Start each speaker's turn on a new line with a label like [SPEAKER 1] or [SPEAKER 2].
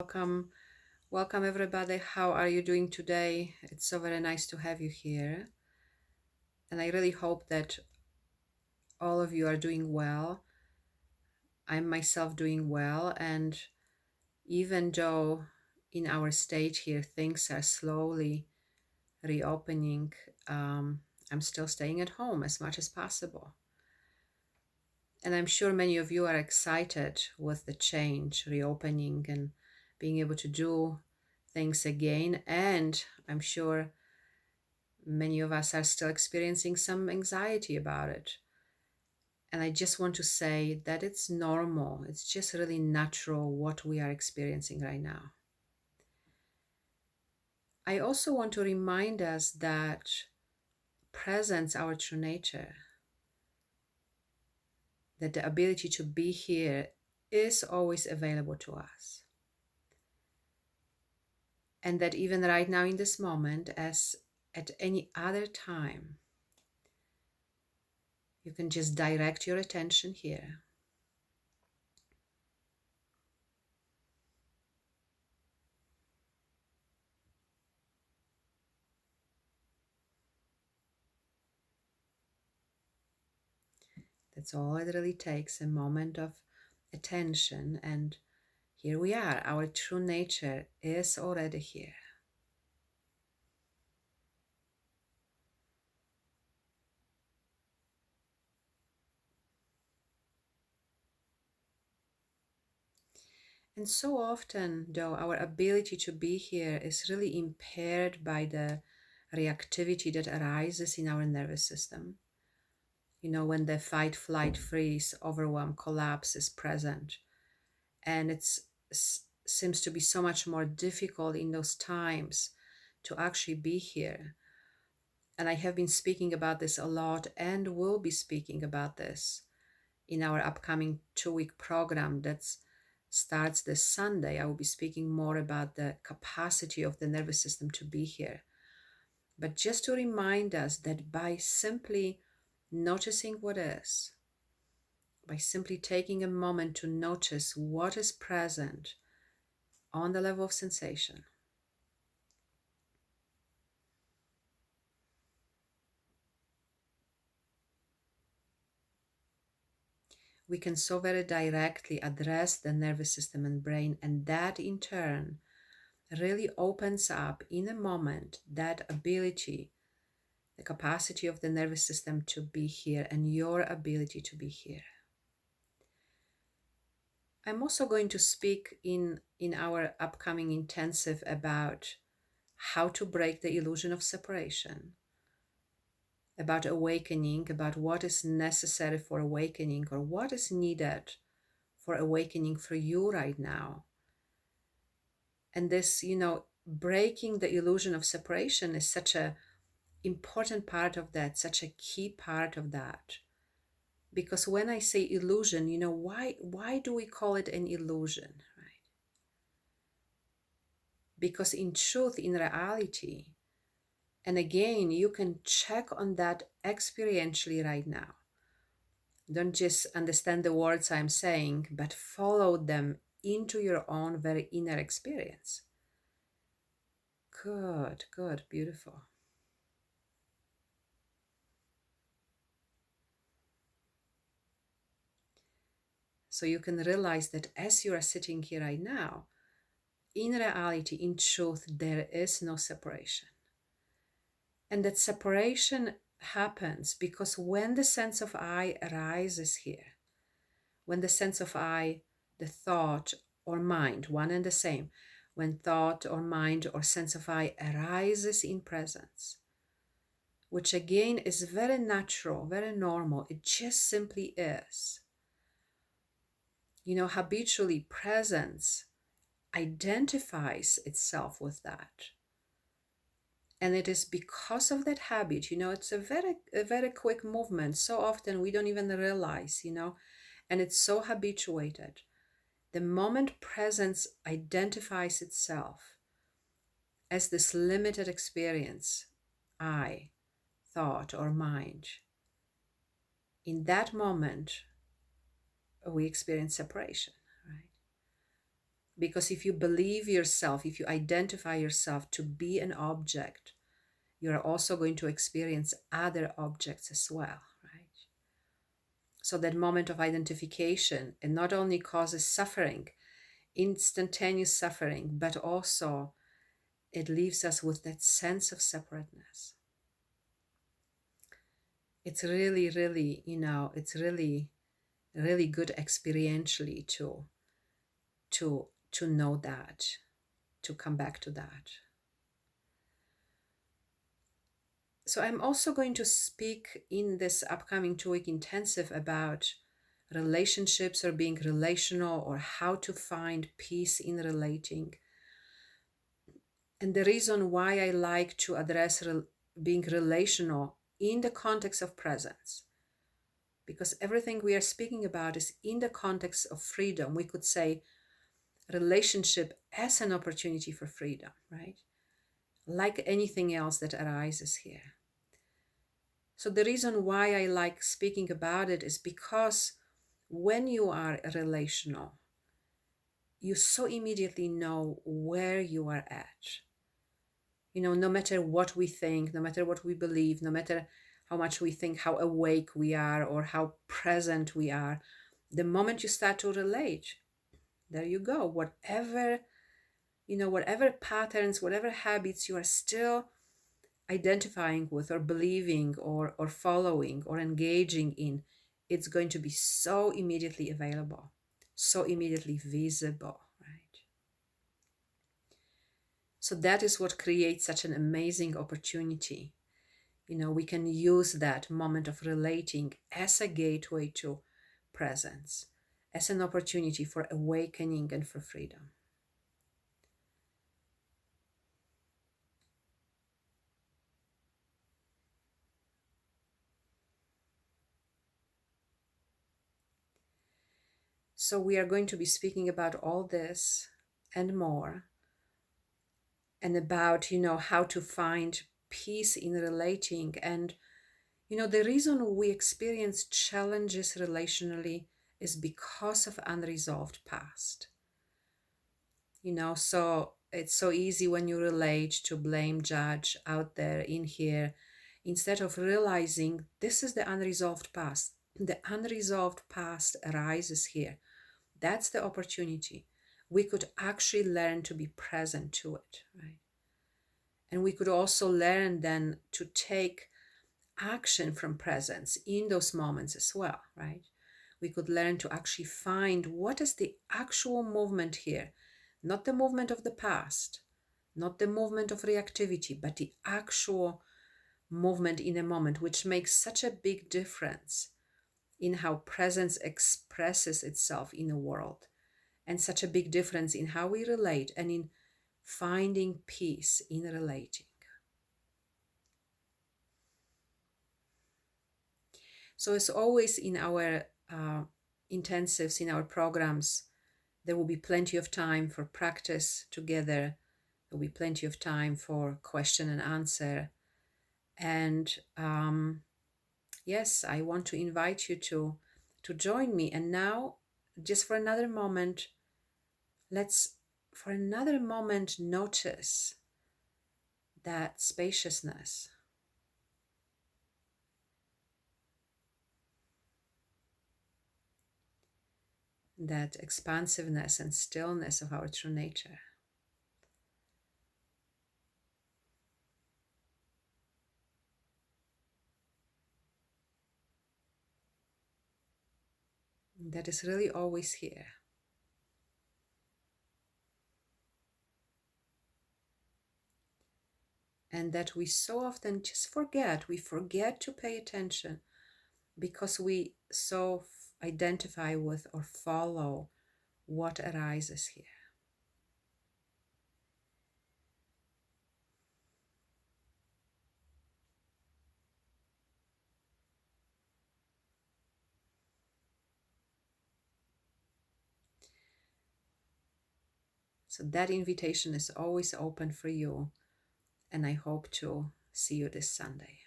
[SPEAKER 1] Welcome, welcome everybody. How are you doing today? It's so very nice to have you here. And I really hope that all of you are doing well. I'm myself doing well. And even though in our stage here, things are slowly reopening, I'm still staying at home as much as possible. And I'm sure many of you are excited with the change, reopening, and being able to do things again. And I'm sure many of us are still experiencing some anxiety about it. And I just want to say that it's normal. It's just really natural what we are experiencing right now. I also want to remind us that presence, our true nature, that the ability to be here is always available to us. And that even right now in this moment, as at any other time, you can just direct your attention here. That's all it really takes, a moment of attention. And here we are. Our true nature is already here. And so often, though, our ability to be here is really impaired by the reactivity that arises in our nervous system. You know, when the fight, flight, freeze, overwhelm, collapse is present. And it seems to be so much more difficult in those times to actually be here. And I have been speaking about this a lot and will be speaking about this in our upcoming 2-week program that starts this Sunday. I will be speaking more about the capacity of the nervous system to be here. But just to remind us that by simply noticing what is, by simply taking a moment to notice what is present on the level of sensation, we can so very directly address the nervous system and brain, and that in turn really opens up in a moment that ability, the capacity of the nervous system to be here and your ability to be here. I'm also going to speak in our upcoming intensive about how to break the illusion of separation, about awakening, about what is necessary for awakening or what is needed for awakening for you right now. And this, breaking the illusion of separation is such a important part of that, such a key part of that. Because when I say illusion, why do we call it an illusion, right? Because in truth, in reality, and again, you can check on that experientially right now. Don't just understand the words I'm saying, but follow them into your own very inner experience. Good, good, beautiful. So you can realize that as you are sitting here right now, in reality, in truth, there is no separation. And that separation happens because when the sense of I arises here, when the sense of I, the thought or mind, one and the same, when thought or mind or sense of I arises in presence, which again is very natural, very normal, it just simply is. Habitually presence identifies itself with that. And it is because of that habit, it's a very quick movement. So often we don't even realize, and it's so habituated. The moment presence identifies itself as this limited experience, I, thought, or mind, in that moment, we experience separation, right? Because if you believe yourself, if you identify yourself to be an object, you're also going to experience other objects as well, right? So that moment of identification, it not only causes suffering, instantaneous suffering, but also it leaves us with that sense of separateness. It's really, really, it's really, really good experientially to know that, to come back to that. So I'm also going to speak in this upcoming 2-week intensive about relationships or being relational, or how to find peace in relating. And the reason why I like to address being relational in the context of presence, because everything we are speaking about is in the context of freedom. We could say relationship as an opportunity for freedom, right? Like anything else that arises here. So the reason why I like speaking about it is because when you are relational, you so immediately know where you are at. No matter what we think, no matter what we believe, no matter how much we think, how awake we are, or how present we are, the moment you start to relate, there you go. Whatever patterns, whatever habits you are still identifying with, or believing, or following, or engaging in, it's going to be so immediately available, so immediately visible, right? So that is what creates such an amazing opportunity. We can use that moment of relating as a gateway to presence, as an opportunity for awakening and for freedom. So we are going to be speaking about all this and more, and about, how to find peace in relating. And, the reason we experience challenges relationally is because of unresolved past. So it's so easy when you relate to blame, judge out there, in here, instead of realizing this is the unresolved past. The unresolved past arises here. That's the opportunity. We could actually learn to be present to it, right? And we could also learn then to take action from presence in those moments as well, right? We could learn to actually find what is the actual movement here, not the movement of the past, not the movement of reactivity, but the actual movement in a moment, which makes such a big difference in how presence expresses itself in the world, and such a big difference in how we relate and in finding peace in relating. So as always in our intensives, in our programs, there will be plenty of time for practice together. There will be plenty of time for question and answer. And yes, I want to invite you to join me. And now, just for another moment, let's for another moment notice that spaciousness, that expansiveness and stillness of our true nature. That is really always here. And that we so often just forget. We forget to pay attention because we so identify with or follow what arises here. So that invitation is always open for you, and I hope to see you this Sunday.